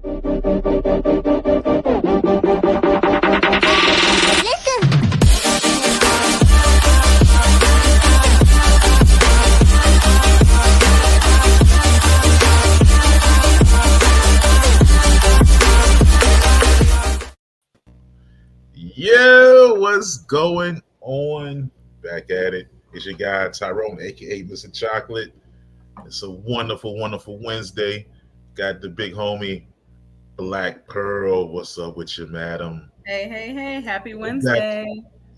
Yo, what's going on? Back at it. It's your guy Tyrone, aka Mr. Chocolate. It's a wonderful, wonderful Wednesday. Got the big homie Black Pearl. What's up with you, madam? Hey, happy Wednesday.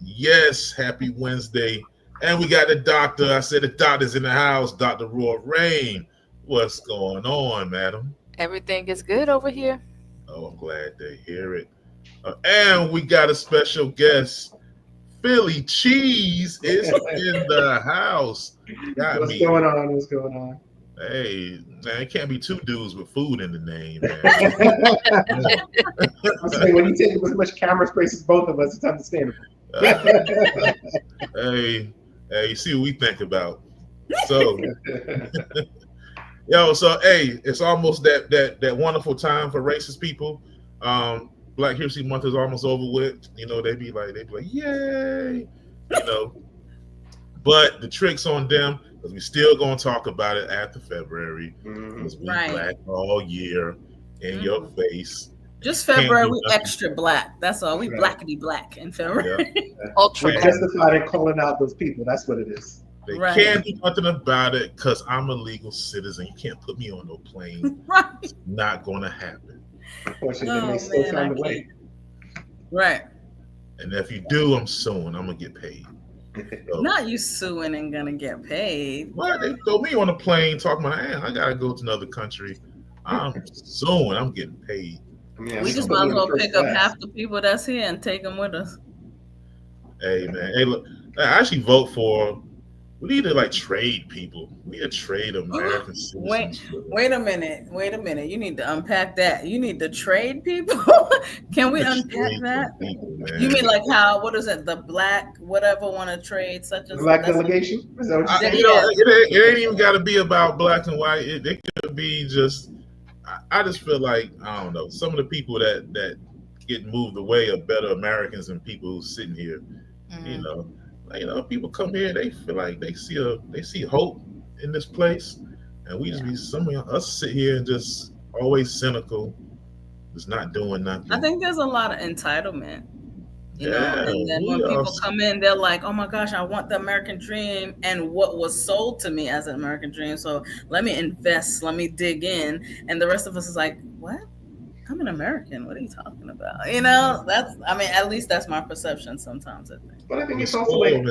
Yes, happy Wednesday. And we got the doctor. I said the doctor's in the house, Dr. Roy Rain. What's going on, madam? Everything is good over here. Oh, I'm glad to hear it. And we got a special guest. Philly Cheese is in the house. What's going on? What's going on? Hey, man, it can't be two dudes with food in the name, man. I'm saying, when you take as much camera space as both of us, it's understandable. Hey, you see what we think about. So, hey, it's almost that wonderful time for racist people. Black History Month is almost over with. You know, they'd be like, yay, you know. But the trick's on them because we still gonna talk about it after February because we black all year in your face. Just February, we extra black. That's all. We blackity black in February. Yeah. We're justified in calling out those people. That's what it is. They can't do nothing about it because I'm a legal citizen. You can't put me on no plane. It's not gonna happen. Unfortunately, they still found a way. Right. And if you do, I'm suing. I'm gonna get paid. So, not you suing and gonna get paid. Well, they throw me on a plane talking about, I gotta go to another country. I'm suing. I'm getting paid. We just might as well pick up half the people that's here and take them with us. Hey, man. Hey, look, I actually vote for. We need to trade people. We need to trade American citizens. Wait a minute. You need to unpack that. You need to trade people. Can we unpack that? People, you mean like how? What is it? The black whatever want to trade such as black delegation? Is that what you saying? It ain't even got to be about black and white. It could be just. I just feel like I don't know. Some of the people that get moved away are better Americans than people who's sitting here. You know, people come here, they feel like they see hope in this place, and we just be some of us sit here and just always cynical, just not doing nothing. I think there's a lot of entitlement, you know, and then when people come in, they're like, "Oh my gosh, I want the American dream and what was sold to me as an American dream. So let me invest, let me dig in," and the rest of us is like, "What? I'm an American. What are you talking about?" You know, at least that's my perception sometimes, I think. But I think it's also like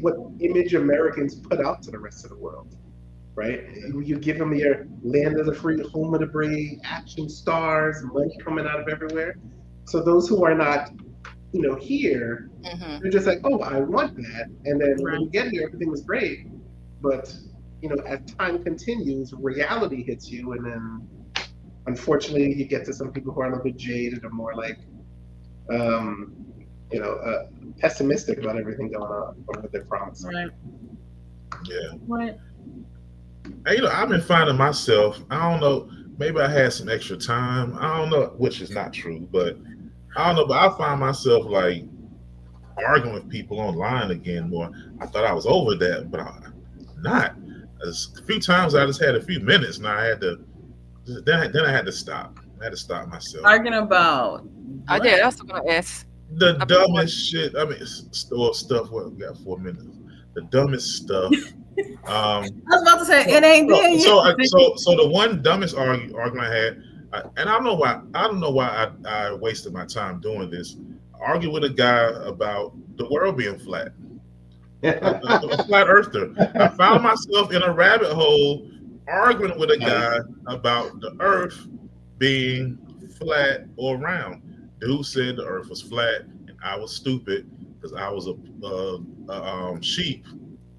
what image Americans put out to the rest of the world, right? You give them your land of the free, home of the brave, action stars, money coming out of everywhere. So those who are not, here, they're just like, oh, I want that. And then when you get here, everything is great. But, as time continues, reality hits you, and then unfortunately, you get to some people who are a little bit jaded or more like, pessimistic about everything going on or what they're promising. Right. Yeah. Right. And, I've been finding myself, I don't know, maybe I had some extra time. I don't know, which is not true, but I don't know, but I find myself arguing with people online again more. I thought I was over that, but I'm not. A few times I just had a few minutes and I had to. Then I had to stop. I had to stop myself. Arguing about. I did. I was going to ask. The dumbest shit. I mean, stuff. What we got 4 minutes? The dumbest stuff. I was about to say it ain't there yet. So the one dumbest argument I had, and I don't know why I wasted my time doing this. I argued with a guy about the world being flat. A flat earther. I found myself in a rabbit hole. Arguing with a guy about the earth being flat or round. Dude said the earth was flat and I was stupid because I was a sheep.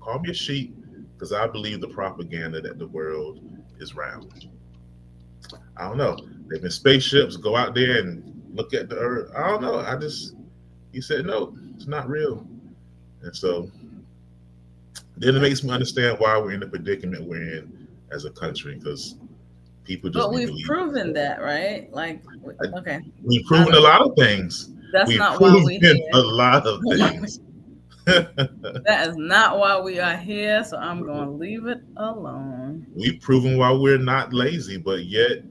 Call me a sheep because I believe the propaganda that the world is round. I don't know. There've been spaceships go out there and look at the earth. I don't know. He said, no, it's not real. And so then it makes me understand why we're in the predicament we're in as a country, because People just But be we've proven that, right? Like, okay. We've proven a lot of things. That's We've not why we're proven here. a lot of things. That is not why we are here, so I'm going to leave it alone. We've proven why we're not lazy, but yet.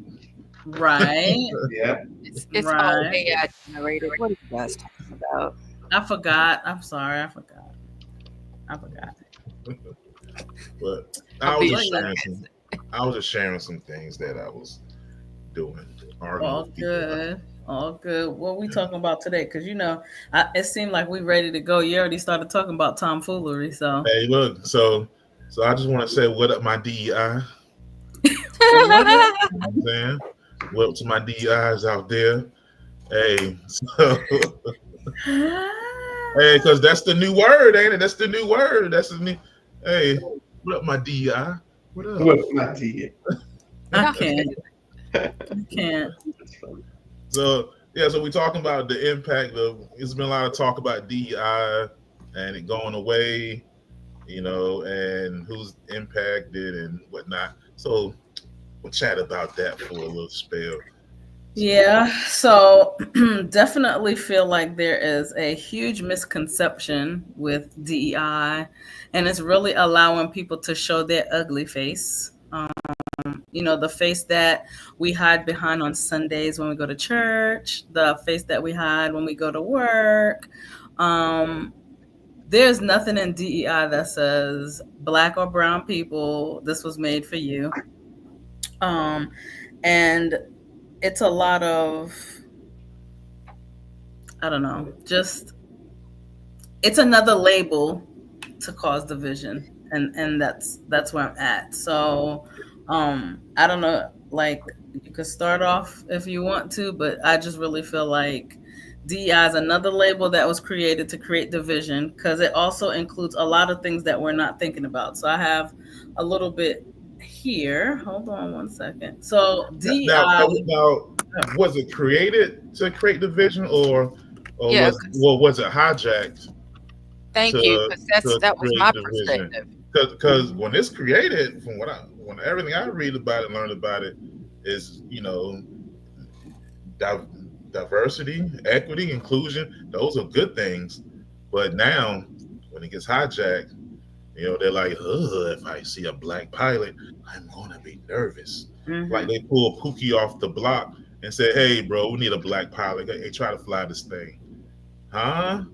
Right. Yeah. It's Right. all AI generated. What are you guys talking about? I forgot. I'm sorry. I forgot. But I was just sharing some things that I was doing. All good. All good. What we talking about today? Because it seemed like we ready to go. You already started talking about tomfoolery. So hey, look. So I just want to say, what up, my DEI? You know what I'm saying? What up to my DEIs out there? Hey, so hey, because that's the new word, ain't it? That's the new word. That's the new. Hey, what up, my DEI? What up? What up, my DEI? I can't. So we're talking about the impact of. There's been a lot of talk about DEI and it going away, and who's impacted and whatnot. So we'll chat about that for a little spell. Yeah, so definitely feel like there is a huge misconception with DEI, and it's really allowing people to show their ugly face. The face that we hide behind on Sundays when we go to church, the face that we hide when we go to work. There's nothing in DEI that says Black or brown people, this was made for you. And it's a lot of, I don't know, just it's another label to cause division, and that's where I'm at. So I don't know, like, you could start off if you want to, but I just really feel like DEI is another label that was created to create division, because it also includes a lot of things that we're not thinking about. So I have a little bit here. Hold on one second. So DEI. Now, was it created to create division, or was it hijacked? Thank you, because that was my perspective. Because when it's created, from when everything I read about it, learn about it, is diversity, equity, inclusion. Those are good things. But now, when it gets hijacked, they're like, if I see a Black pilot, I'm gonna be nervous. Mm-hmm. Like they pull Pookie off the block and say, hey, bro, we need a Black pilot. Hey, try to fly this thing. Huh?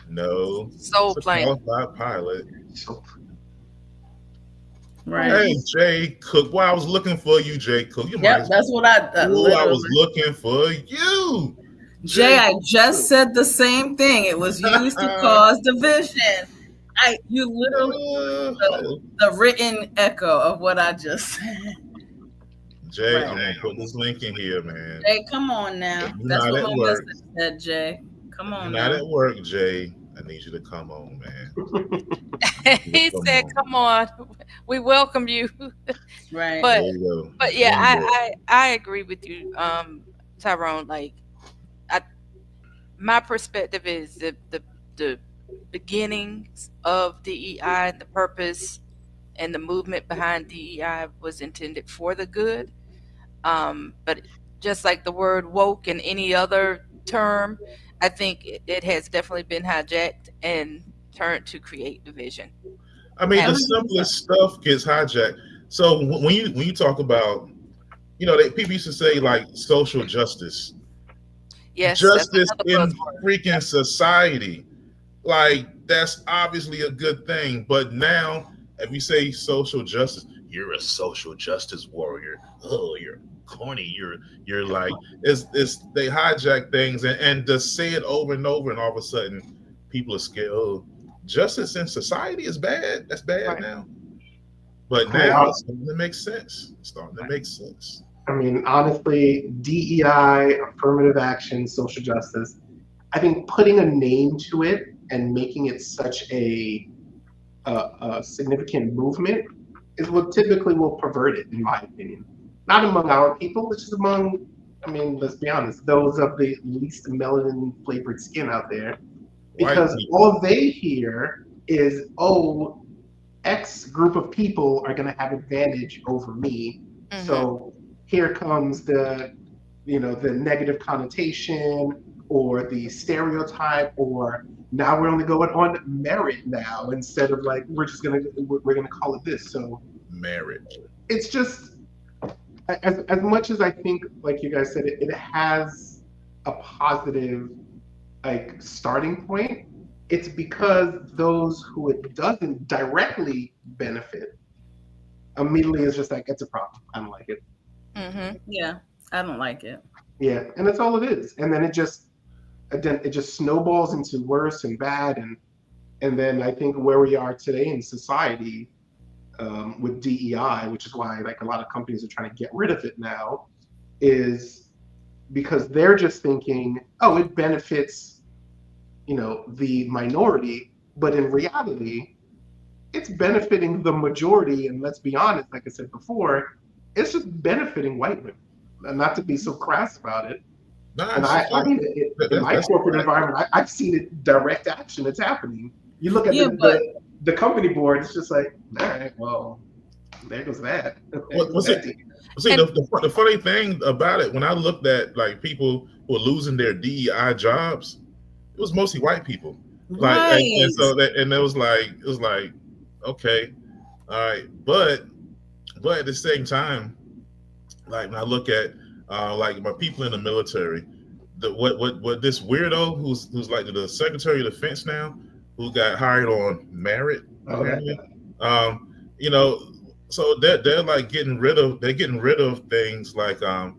No. So plain. Qualified pilot. Right. Hey, Jay Cook. Well, I was looking for you, Jay Cook. That's what I was looking for you. Jay, I just said the same thing. It was used to cause division. You literally the written echo of what I just said. Jay, right. I'm gonna put this link in here, man. Jay, come on now. That's what my message said, Jay. Come on now. Not at work, Jay. I need you to come on, man. He said, "Come on, we welcome you." Right. But yeah, I agree with you, Tyrone. Like, my perspective is the beginnings of DEI, the purpose and the movement behind DEI was intended for the good. But just like the word woke and any other term, I think it has definitely been hijacked and turned to create division. I mean, the simplest stuff gets hijacked. So when you talk about, people used to say like social justice. Yes, justice in freaking society. Like, that's obviously a good thing. But now, if you say social justice, you're a social justice warrior. Oh, you're corny. You're like, it's they hijack things and just say it over and over, and all of a sudden people are scared. Oh, justice in society is bad. That's bad now. But now it's starting to make sense. I mean, honestly, DEI, affirmative action, social justice, I think putting a name to it and making it such a significant movement is what typically will pervert it, in my opinion. Not among our people, which is among, let's be honest, those of the least melanin flavored skin out there. Because all they hear is, X group of people are going to have advantage over me. Mm-hmm. So here comes the negative connotation or the stereotype, or now we're only going on merit now instead of like we're gonna call it this. So merit. It's just as much as I think, like you guys said, it has a positive like starting point. It's because those who it doesn't directly benefit immediately is just like, it's a problem. I don't like it. Mm-hmm. Yeah, I don't like it. Yeah, and that's all it is. And then it just snowballs into worse and bad, and then I think where we are today in society with DEI, which is why like a lot of companies are trying to get rid of it now, is because they're just thinking, oh, it benefits the minority, but in reality it's benefiting the majority. And let's be honest, like I said before, it's just benefiting white women. And not to be so crass about it. Nice. And I mean, in my corporate environment, I've seen it direct action. It's happening. You look at the company board, it's just like, all right, well, there goes that. The funny thing about it, when I looked at like people who are losing their DEI jobs, it was mostly white people. Like, right. and so that, and it was like, okay, all right, but at the same time, like when I look at like my people in the military, what this weirdo who's like the Secretary of Defense now, who got hired on merit, so they're like getting rid of things like that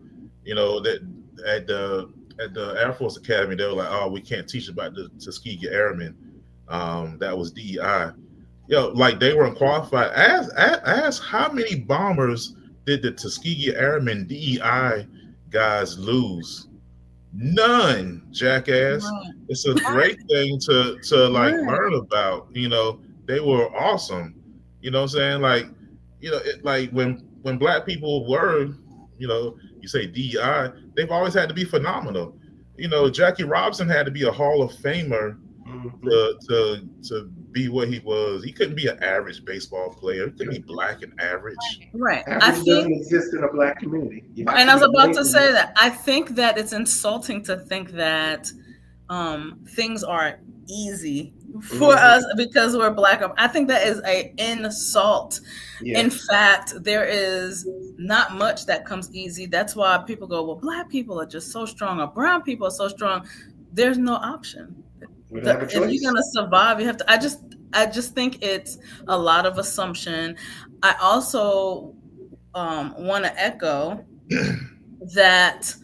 at the Air Force Academy, they were like, oh, we can't teach about the Tuskegee Airmen. That was DEI. Like they weren't qualified. Ask how many bombers did the Tuskegee Airmen DEI guys lose? None, jackass. Right. It's a great thing to like learn about. They were awesome. You know what I'm saying? Like, like when black people were, you say DEI, they've always had to be phenomenal. Jackie Robinson had to be a Hall of Famer to be what he was. He couldn't be an average baseball player. He couldn't be black and average. Right. Average doesn't exist in a black community. And I was about to say that. I think that it's insulting to think that things are easy for us because we're black. I think that is an insult. Yeah. In fact, there is not much that comes easy. That's why people go, well, black people are just so strong, or brown people are so strong. There's no option. If you're gonna survive, you have to. I just think it's a lot of assumption. I also want to echo that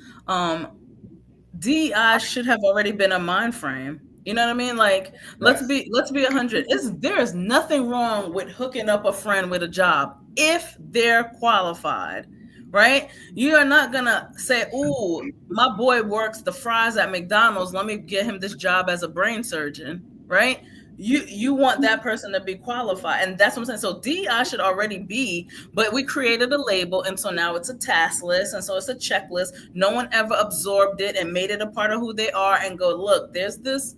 DEI should have already been a mind frame. You know what I mean? Like, let's be 100. There is nothing wrong with hooking up a friend with a job if they're qualified, right? You are not gonna say, "Ooh, my boy works the fries at McDonald's. Let me get him this job as a brain surgeon," right? You want that person to be qualified, and that's what I'm saying. So DEI should already be, but we created a label, and so now it's a task list, and so it's a checklist. No one ever absorbed it and made it a part of who they are, and go, look, there's this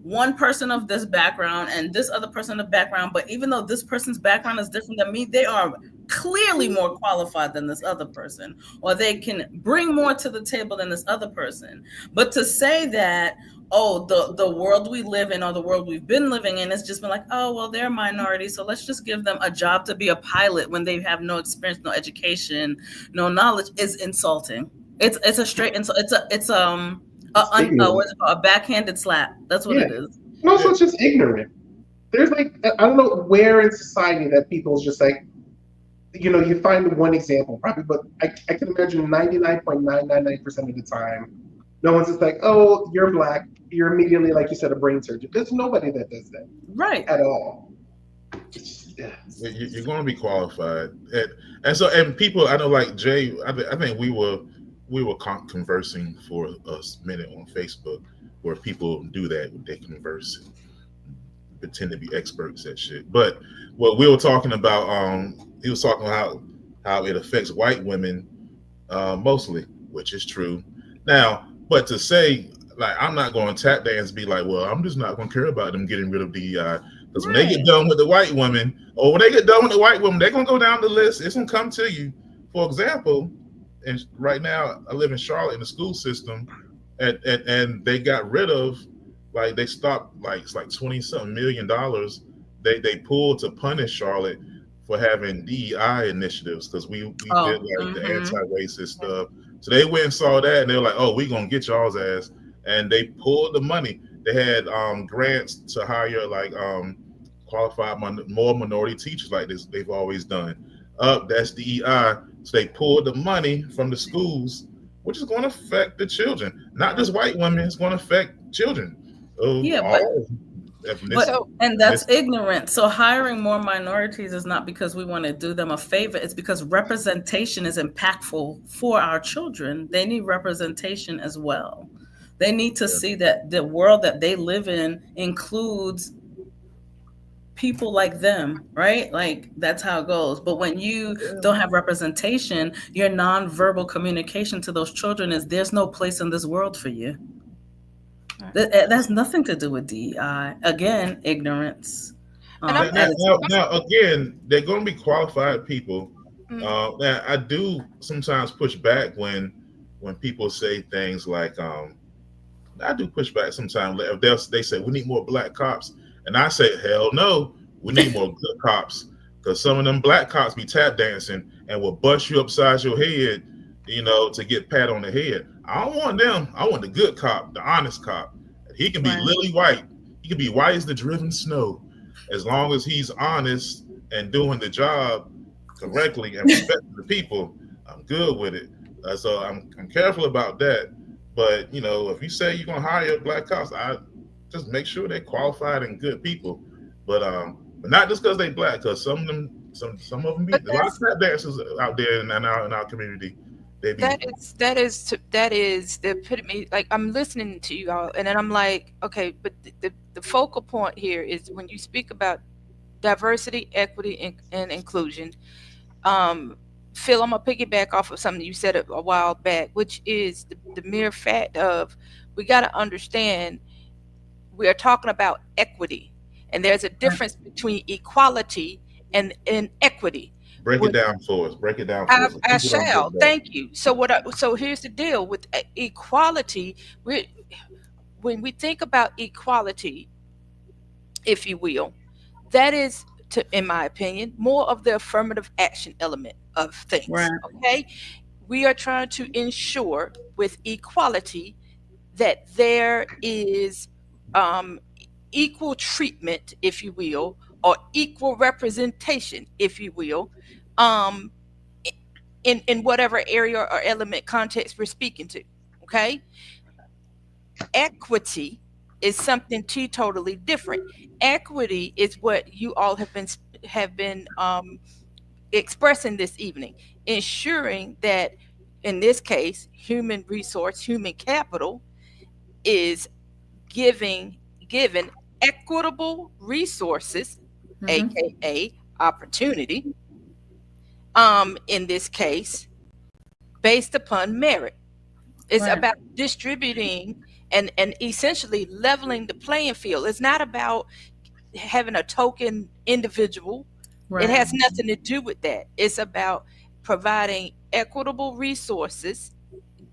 one person of this background and this other person of background, but even though this person's background is different than me, they are clearly more qualified than this other person, or they can bring more to the table than this other person. But to say that, oh, the world we live in, or the world we've been living in, has just been like, oh, well, they're a minority, so let's just give them a job to be a pilot when they have no experience, no education, no knowledge, is insulting. It's a straight insult. It's a backhanded slap. That's what it is. And also, it's just ignorant. There's like, I don't know where in society that people's just like, you find one example probably, but I can imagine 99.999% of the time, no one's just like, oh, you're black, you're immediately, like you said, a brain surgeon. There's nobody that does that. Right. At all. You're going to be qualified. And people, I know, like Jay, I think we were conversing for a minute on Facebook where people do that. They converse, pretend to be experts at shit. But what we were talking about, he was talking about how it affects white women mostly, which is true. Now, but to say, like, I'm not going to tap dance and be like, well, I'm just not going to care about them getting rid of DEI. Because when they get done with the white woman, or when they get done with the white woman, they're going to go down the list. It's going to come to you for example, and right now I live in Charlotte in the school system, and they got rid of, like, they stopped, like, it's like 20 something $1 million they pulled to punish Charlotte for having DEI initiatives, because we did Oh, like the anti-racist stuff. So they went and saw that, and they were like, "Oh, we gonna get y'all's ass," and they pulled the money. They had grants to hire, like, qualified more minority teachers, like this they've always done. That's DEI. So they pulled the money from the schools, which is going to affect the children, not just white women. It's going to affect children of yeah, all but ethnicity. and that's ignorant. So hiring more minorities is not because we want to do them a favor. It's because representation is impactful for our children. They need representation as well. They need to see that the world that they live in includes people like them, right? Like, that's how it goes. But when you don't have representation, your nonverbal communication to those children is, there's no place in this world for you. That has nothing to do with DEI. Again, ignorance. Now, again, they're going to be qualified people. Now, I do sometimes push back when people say things like, I do push back sometimes. If they say we need more black cops, and I say, hell no, we need more good cops, because some of them black cops be tap dancing and will bust you upside your head, to get pat on the head. I don't want them. I want the good cop, the honest cop. He can be lily white. He can be white as the driven snow, as long as he's honest and doing the job correctly and respecting the people. I'm good with it. So I'm careful about that. But if you say you're gonna hire black cops, I just make sure they're qualified and good people. But not just because they black, because some of them be a lot of tap dancers out there in our community. That is the epitome. Like, I'm listening to you all, and then I'm like, okay, but the focal point here is when you speak about diversity, equity, and inclusion. Phil, I'm gonna piggyback off of something you said a while back, which is the mere fact of, we got to understand, we are talking about equity, and there's a difference between equality and equity. Break it down for us. I shall. Thank you. So here's the deal with equality. When we think about equality, if you will, that is, in my opinion, more of the affirmative action element of things. Right. Okay, we are trying to ensure with equality that there is equal treatment, if you will, or equal representation, if you will, in whatever area or element context we're speaking to. Okay, equity is something totally different. Equity is what you all have been expressing this evening, ensuring that, in this case, human capital is given equitable resources, aka opportunity, in this case, based upon merit. It's about distributing and essentially leveling the playing field. It's not about having a token individual. It has nothing to do with that. It's about providing equitable resources.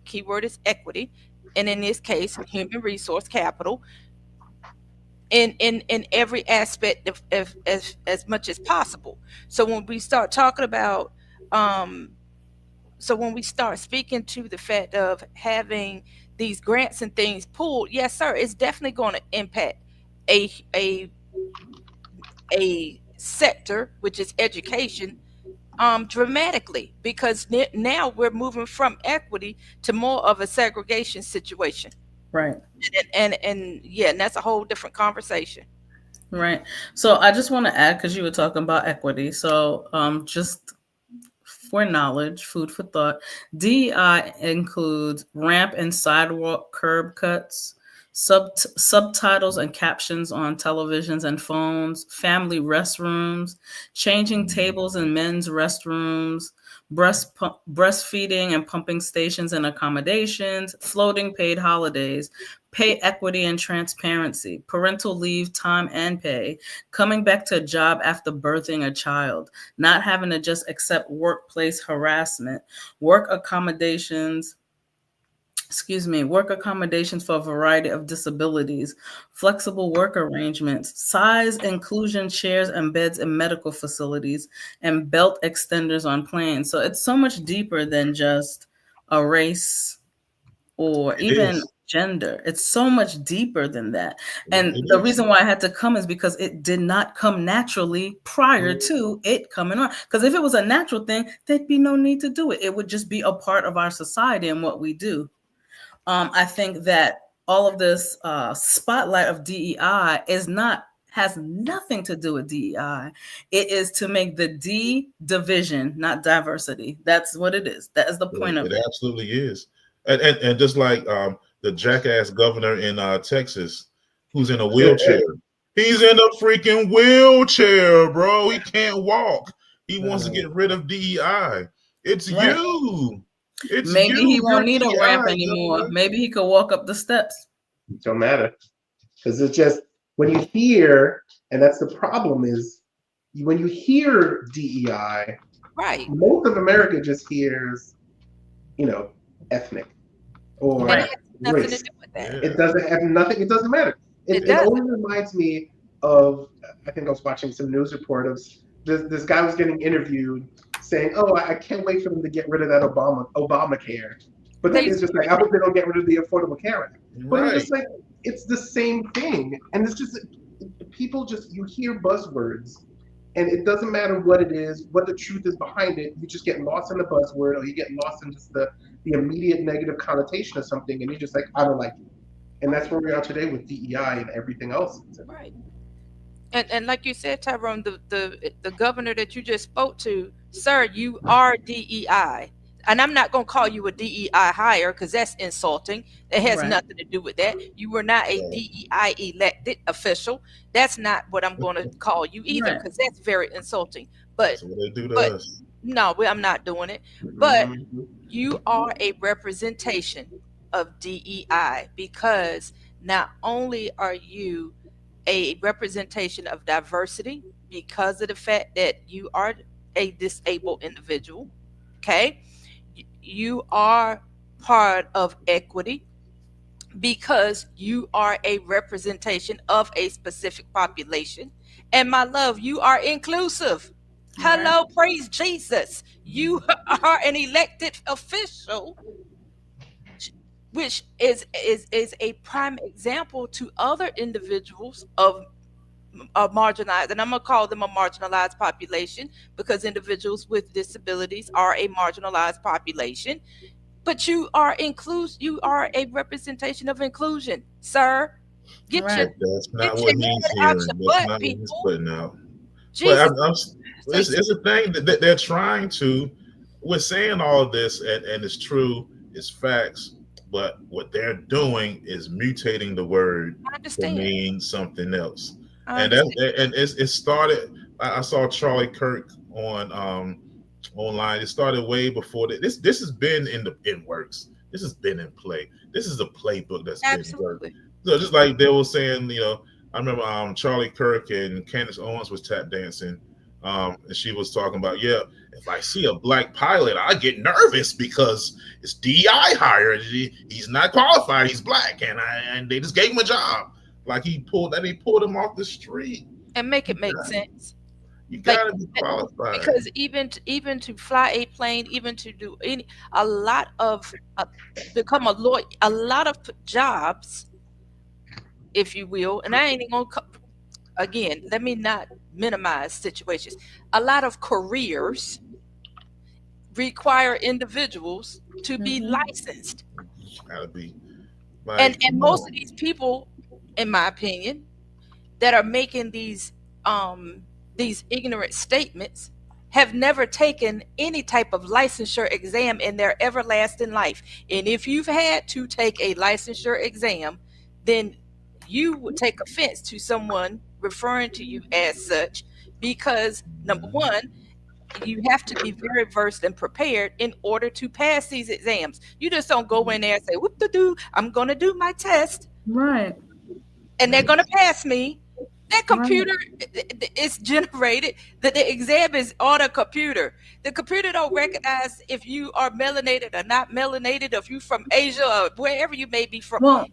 Keyword is equity, and in this case, human resource capital, in every aspect of as much as possible. So when we start talking about when we start speaking to the fact of having these grants and things pulled, yes sir, it's definitely going to impact a sector, which is education, dramatically, because now we're moving from equity to more of a segregation situation. Right. And that's a whole different conversation. Right. So I just want to add, because you were talking about equity. So just for knowledge, food for thought, DEI includes ramp and sidewalk curb cuts. Subtitles and captions on televisions and phones, family restrooms, changing tables in men's restrooms, breastfeeding and pumping stations and accommodations, floating paid holidays, pay equity and transparency, parental leave, time and pay, coming back to a job after birthing a child, not having to just accept workplace harassment, work accommodations for a variety of disabilities, flexible work arrangements, size inclusion chairs and beds in medical facilities, and belt extenders on planes. So it's so much deeper than just a race or even gender. It's so much deeper than that. And the reason why I had to come is because it did not come naturally prior to it coming on. Because if it was a natural thing, there'd be no need to do it. It would just be a part of our society and what we do. I think that all of this spotlight of DEI has nothing to do with DEI. It is to make the D division, not diversity. That's what it is. That is the point of it. It absolutely is. And just like the jackass governor in Texas, who's in a wheelchair. He's in a freaking wheelchair, bro. He can't walk. He wants to get rid of DEI. It's you. Maybe he won't need a ramp anymore. Maybe he could walk up the steps. It don't matter. Because it's just, when you hear, and that's the problem is, when you hear DEI, right, most of America just hears, ethnic or race. It doesn't have nothing. It doesn't matter. It only reminds me of, I think I was watching some news report of this guy was getting interviewed saying, "Oh, I can't wait for them to get rid of that Obamacare." But then he's just like, "I hope they don't get rid of the Affordable Care Act." But it's just like, it's the same thing, and it's just people you hear buzzwords, and it doesn't matter what it is, what the truth is behind it. You just get lost in the buzzword, or you get lost in just the immediate negative connotation of something, and you're just like, "I don't like it." And that's where we are today with DEI and everything else. Right. And like you said, Tyrone, the governor that you just spoke to, sir, you are DEI. And I'm not going to call you a DEI hire because that's insulting. It has nothing to do with that. You were not a DEI elected official. That's not what I'm going to call you either, because that's very insulting. But that's what they do to us. No, I'm not doing it. But you are a representation of DEI, because not only are you a representation of diversity because of the fact that you are a disabled individual, okay? You are part of equity because you are a representation of a specific population. And my love, you are inclusive. Hello, praise Jesus. You are an elected official, which is a prime example to other individuals of marginalized, and I'm gonna call them a marginalized population, because individuals with disabilities are a marginalized population. But you are a representation of inclusion, sir. That's not what he's hearing. That's not what he's putting out. But it's a thing that they're trying to. We're saying all of this, and it's true, it's facts. But what they're doing is mutating the word to mean something else. And it started. I saw Charlie Kirk on online. It started way before that. This has been in works. This has been in play. This is a playbook that's been in work. So just like they were saying, I remember Charlie Kirk and Candace Owens was tap dancing, and she was talking about, if I see a black pilot, I get nervous because it's DEI hire. He's not qualified. He's black, and they just gave him a job. Like he pulled him off the street. And make it make sense. You gotta be qualified. Because even to fly a plane, even to do a lot of become a lawyer, a lot of jobs, if you will. And I ain't even gonna. Again, let me not minimize situations. A lot of careers require individuals to be licensed. Gotta be. And most of these people, in my opinion, that are making these ignorant statements have never taken any type of licensure exam in their everlasting life. And if you've had to take a licensure exam, then you would take offense to someone referring to you as such, because number one, you have to be very versed and prepared in order to pass these exams. You just don't go in there and say, whoop the doo, I'm going to do my test Right. and they're going to pass me. That Right. computer is generated, that the exam is on a computer. The computer don't recognize if you are melanated or not melanated, if you from Asia or wherever you may be from. Well,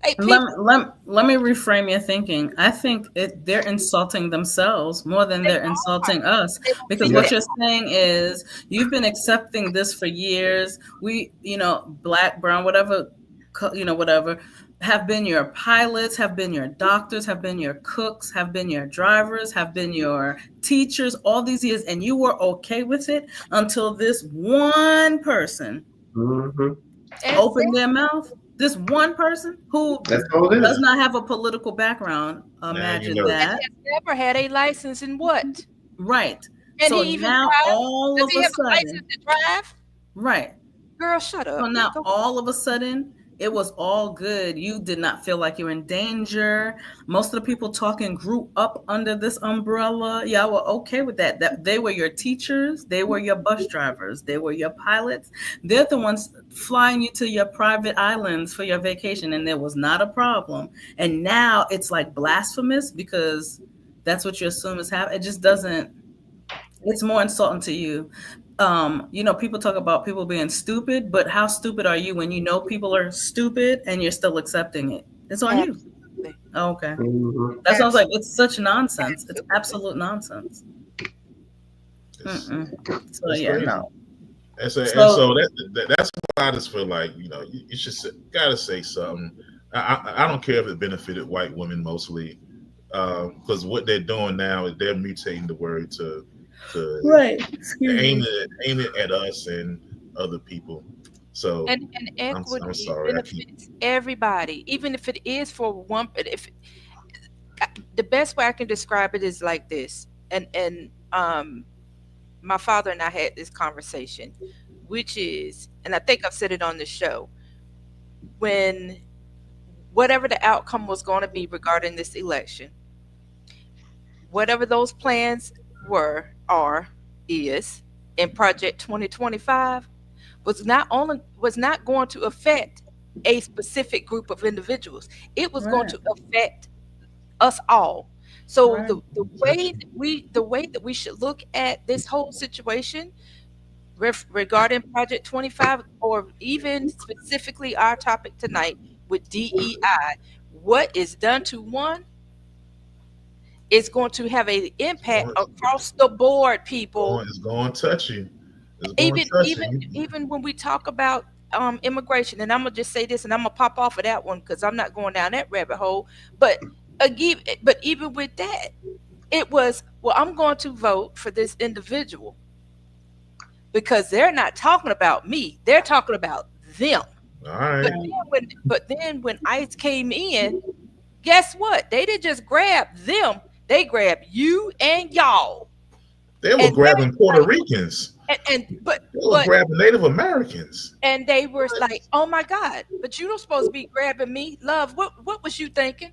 Hey, let, people, let me reframe your thinking. I think they're insulting themselves more than they they're are. insulting us. They don't Because see what that. you're saying is you've been accepting this for years. We, black, brown, whatever, whatever, have been your pilots, have been your doctors, have been your cooks, have been your drivers, have been your teachers all these years. And you were okay with it until this one person opened their mouth. This one person who That's all it does is. not have a political background. Imagine that. And has never had a license in what? Right. And So he even now drive? all Does of he a have a license sudden, to drive? right. Girl, shut So up. now Go. all of a sudden, it was all good. You did not feel like you were in danger. Most of the people talking grew up under this umbrella. Y'all were okay with that. That they were your teachers, they were your bus drivers, they were your pilots. They're the ones flying you to your private islands for your vacation, and there was not a problem. And now it's like blasphemous because that's what you assume is happening. It just doesn't. It's more insulting to you. People talk about people being stupid, but how stupid are you when you know people are stupid and you're still accepting it? It's on you. Absolutely. Oh, okay. Mhm. That sounds like it's such nonsense. It's Absolutely. absolute nonsense. It's, So it's yeah, crazy. no. And so, So that's why I just feel like you should gotta say something. I don't care if it benefited white women mostly, because what they're doing now is they're mutating the word to right. Excuse me. aim it at us and other people. So And I'm equity sorry. I keep benefits everybody, even if it is for one. If the best way I can describe it is like this, and my father and I had this conversation, which is, and I think I've said it on the show, when whatever the outcome was going to be regarding this election, whatever those plans were, are, is in Project 2025 was not going to affect a specific group of individuals. It was going Right. to affect us all. So Right. the way that we should look at this whole situation regarding Project 25, or even specifically our topic tonight with DEI, what is done to one is going to have an impact going, across the board, people. it's going to touch you. It's going to even touch even you. even when we talk about immigration, and I'm gonna just say this, and I'm gonna pop off of that one because I'm not going down that rabbit hole. But again, but even with that, it was, well, I'm going to vote for this individual because they're not talking about me, they're talking about them. All right. But then when ICE came in, guess what? They didn't just grab them, they grabbed you and y'all. They were And grabbing Puerto Ricans. but They were but grabbing Native Americans. and they were like, "Oh my God! But you don't supposed to be grabbing me, love. What was you thinking?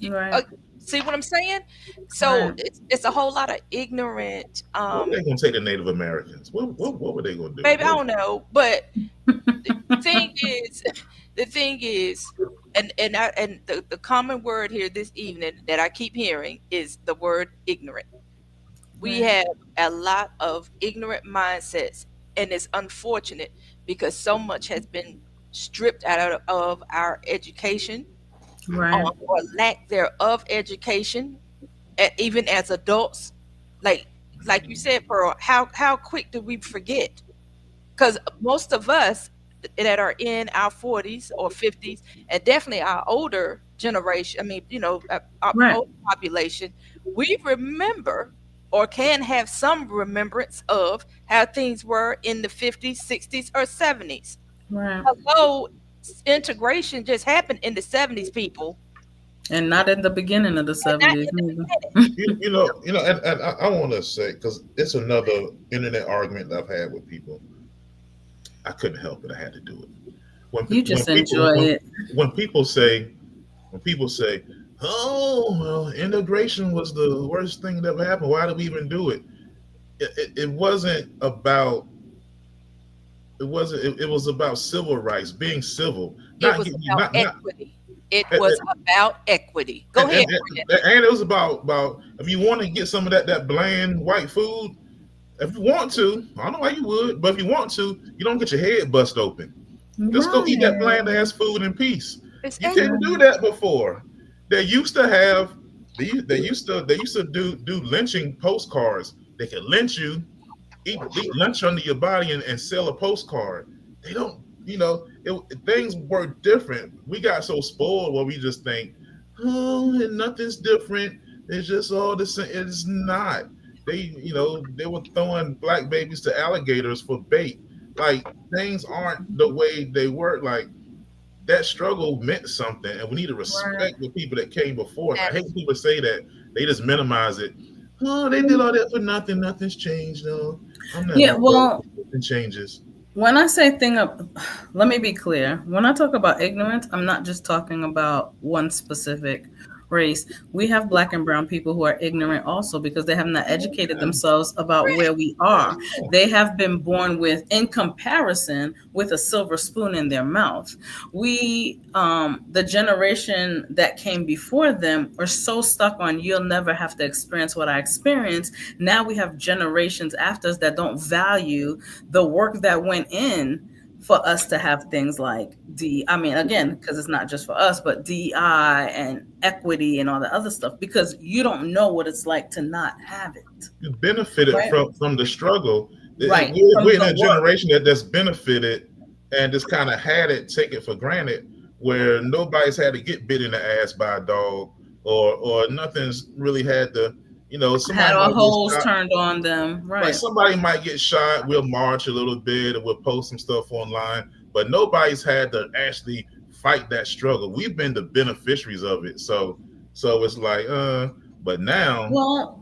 Right. See what I'm saying? So Right. it's a whole lot of ignorant. What were they going to take the Native Americans? What were they going to do? Maybe I don't know, but the thing is, the thing is, and the common word here this evening that I keep hearing is the word ignorant. We Right. have a lot of ignorant mindsets, and it's unfortunate because so much has been stripped out of our education, Right. or lack thereof education, even as adults. like like you said, Pearl, how quick do we forget? Because most of us that are in our 40s or 50s, and definitely our older generation, I mean, our Right. older population, we remember or can have some remembrance of how things were in the 50s, 60s, or 70s. Right. Hello, integration just happened in the 70s, people. And not in the beginning of the And not 70s in the either. beginning. And I want to say, because it's another internet argument that I've had with people. I couldn't help it. I had to do it. You just enjoy it. When people say, "Oh, well, integration was the worst thing that ever happened. Why did we even do it?" It wasn't about. It wasn't. It was about civil rights, being civil. It was about equity. It was about equity. Go ahead. And it was about if you want to get some of that bland white food, if you want to, I don't know why you would, but if you want to, you don't get your head bust open. Just go eat that bland ass food in peace. You didn't do that before. They used to have. They used to do lynching postcards. They could lynch you, eat lunch under your body, and sell a postcard. They don't. Things were different. We got so spoiled where we just think, oh, nothing's different. It's just all the same. It's not. They were throwing black babies to alligators for bait. Like, things aren't the way they were. Like, that struggle meant something, and we need to respect the people that came before. I hate people say that. They just minimize it. Oh, they did all that for nothing. Nothing's changed. No, I'm not. Yeah, well, nothing changes. When I say let me be clear. When I talk about ignorance, I'm not just talking about one specific race. We have black and brown people who are ignorant also because they have not educated themselves about where we are. They have been born in comparison, with a silver spoon in their mouth. We, the generation that came before them, are so stuck on, you'll never have to experience what I experienced. Now we have generations after us that don't value the work that went in for us to have things like again, because it's not just for us, but DEI and equity and all the other stuff, because you don't know what it's like to not have it. You benefited from the struggle. Right. We're in a generation that's benefited and just kind of had it, take it for granted, where nobody's had to get bit in the ass by a dog or nothing's really had to, somebody had our holes turned on them. Right. Like, somebody might get shot. We'll march a little bit and we'll post some stuff online, but nobody's had to actually fight that struggle. We've been the beneficiaries of it. So it's like, but now. Well,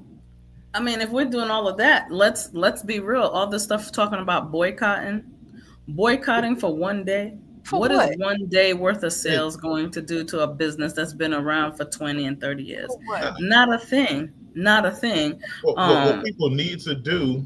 I mean, if we're doing all of that, let's be real. All this stuff talking about boycotting for one day. What is 1 day worth of sales going to do to a business that's been around for 20 and 30 years? Not a thing. Not a thing. What people need to do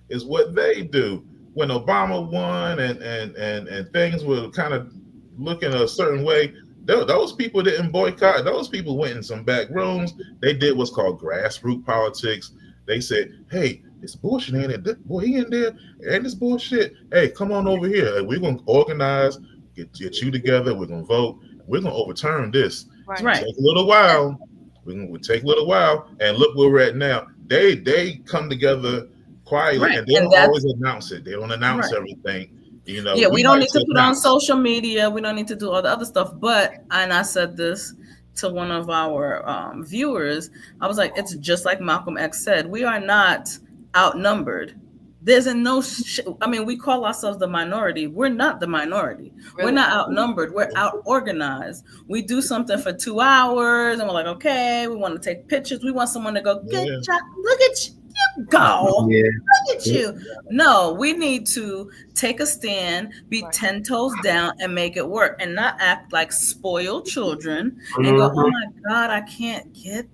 is what they do. When Obama won and things were kind of looking a certain way, those people didn't boycott. Those people went in some back rooms. They did what's called grassroots politics. They said, hey, it's bullshit, ain't it? Boy, he in there, and this bullshit. Hey, come on over here. We're going to organize, get you together. We're going to vote. We're going to overturn this. Right. Take a little while. We'll take a little while, and look where we're at now. They come together quietly, and they don't always announce it. They don't announce everything. Yeah, we don't need to put on social media. We don't need to do all the other stuff. But, and I said this to one of our viewers, I was like, it's just like Malcolm X said. We are not outnumbered. There's we call ourselves the minority. We're not the minority. Really? We're not outnumbered. We're out organized. We do something for 2 hours and we're like, okay, we want to take pictures. We want someone to go, good job. Look at you. You go. Yeah. Look at you. No, we need to take a stand, be 10 toes down and make it work, and not act like spoiled children and go, oh my God, I can't get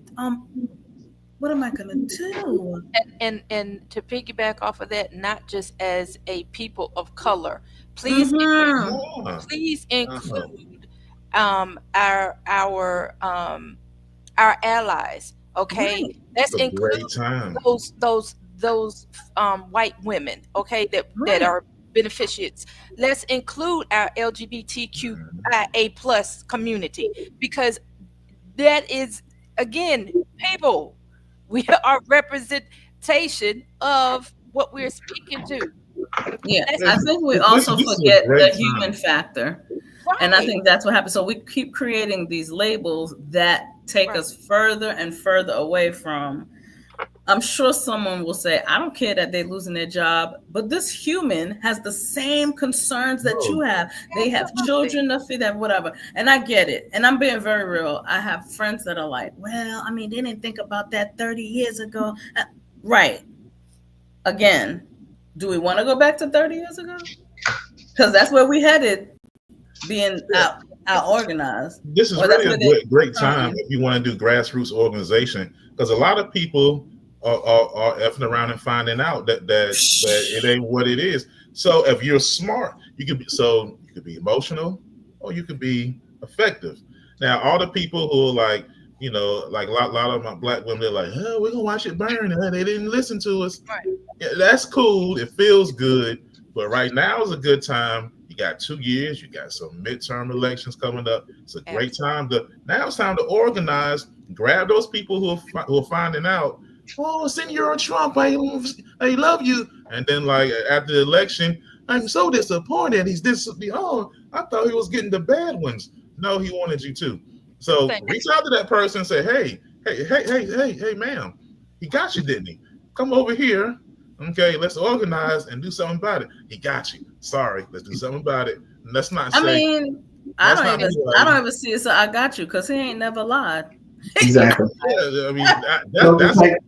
what am I gonna do? And to piggyback off of that, not just as a people of color, please include our allies. Okay, right. Let's include those white women. Okay, that are beneficiaries. Let's include our LGBTQIA plus community, because that is, again, people. We are representation of what we're speaking to. Yeah, I think we also forget the human factor. Right. And I think that's what happens. So we keep creating these labels that take us further and further away from, I'm sure someone will say, I don't care that they're losing their job, but this human has the same concerns that you have. They have children to feed, that whatever. And I get it. And I'm being very real. I have friends that are like, well, I mean, they didn't think about that 30 years ago. Right. Again, do we want to go back to 30 years ago? Because that's where we headed. being out organized. This is Or that's really where a great time if you want to do grassroots organization, because a lot of people are effing around and finding out that it ain't what it is. So if you're smart, you could be emotional or you could be effective. Now, all the people who are like, like a lot of my black women, they're like, oh, we're gonna watch it burn. They didn't listen to us. Right. Yeah, that's cool. It feels good. But right now is a good time. You got 2 years. You got some midterm elections coming up. It's a great time now it's time to organize. Grab those people who are finding out. Oh, Senor Trump, I love you. And then like after the election, I'm so disappointed. Oh, I thought he was getting the bad ones. No, he wanted you too. So reach out to that person and say, hey, ma'am, he got you, didn't he? Come over here. Okay, let's organize and do something about it. He got you. Sorry, let's do something about it. And let's not say. I don't even see it. So I got you because he ain't never lied. Exactly. Yeah, I mean that's like,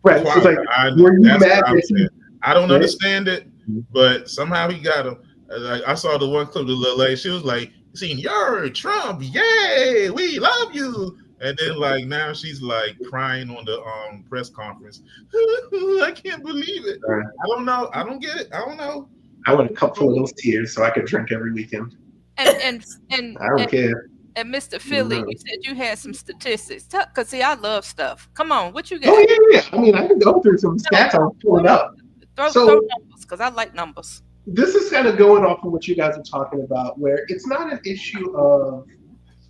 right. So it's like, were you mad that I don't understand it, but somehow he got him. Like I saw the one clip of the little lady. She was like, "Senor Trump, yay, we love you." And then like now she's like crying on the press conference. I can't believe it. Right. I don't know. I don't get it. I don't know. I want a cup full of those tears so I could drink every weekend. And I don't care. And Mr. Philly, you said you had some statistics. Cause see, I love stuff. Come on, what you got? Oh yeah. I mean, I can go through some stats. I'll pull it up. Throw numbers, cause I like numbers. This is kind of going off of what you guys are talking about, where it's not an issue of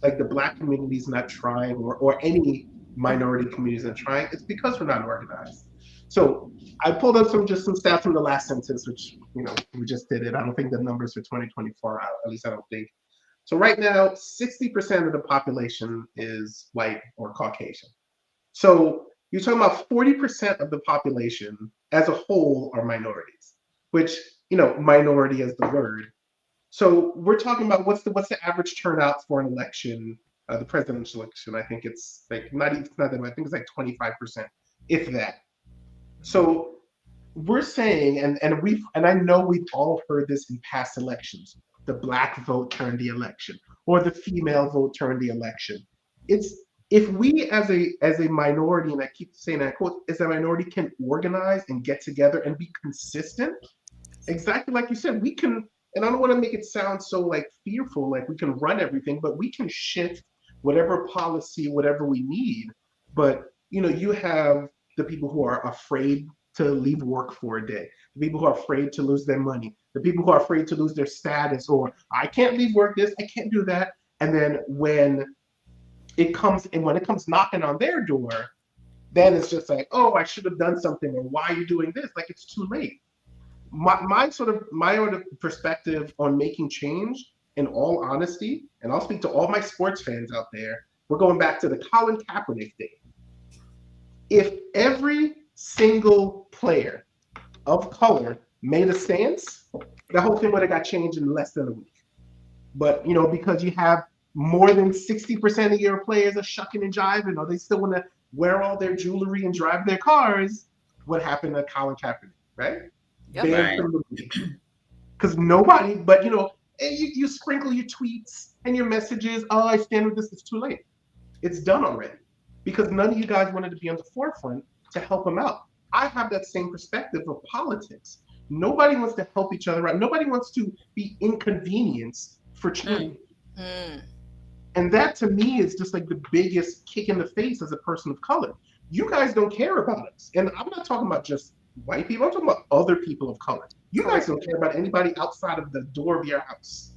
like the Black community's not trying or any minority communities not trying. It's because we're not organized. So I pulled up some stats from the last census, which we just did it. I don't think the numbers for 2024 out. At least I don't think. So right now, 60% of the population is white or Caucasian. So you're talking about 40% of the population as a whole are minorities, which minority is the word. So we're talking about what's the average turnout for an election, the presidential election. I think it's like not that much. I think it's like 25%, if that. So we're saying, and I know we've all heard this in past elections. The Black vote turned the election, or the female vote turned the election. It's if we as a minority, and I keep saying that quote, as a minority can organize and get together and be consistent, exactly like you said, we can. And I don't want to make it sound so like fearful, like we can run everything, but we can shift whatever policy, whatever we need. But you have the people who are afraid to leave work for a day, the people who are afraid to lose their money, the people who are afraid to lose their status, or I can't leave work this, I can't do that. And then when it comes knocking on their door, then it's just like, oh, I should have done something, or why are you doing this? Like it's too late. My sort of perspective on making change, in all honesty, and I'll speak to all my sports fans out there, we're going back to the Colin Kaepernick thing. If every single player of color made a stance, the whole thing would have got changed in less than a week. But because you have more than 60% of your players are shucking and jiving, or they still want to wear all their jewelry and drive their cars, what happened to Colin Kaepernick, right? Because nobody, but you sprinkle your tweets and your messages. Oh, I stand with this. It's too late. It's done already, because none of you guys wanted to be on the forefront to help them out. I have that same perspective of politics. Nobody wants to help each other out. Nobody wants to be inconvenienced for change. And that to me is just like the biggest kick in the face as a person of color. You guys don't care about us. And I'm not talking about just white people, I'm talking about other people of color. You guys don't care about anybody outside of the door of your house.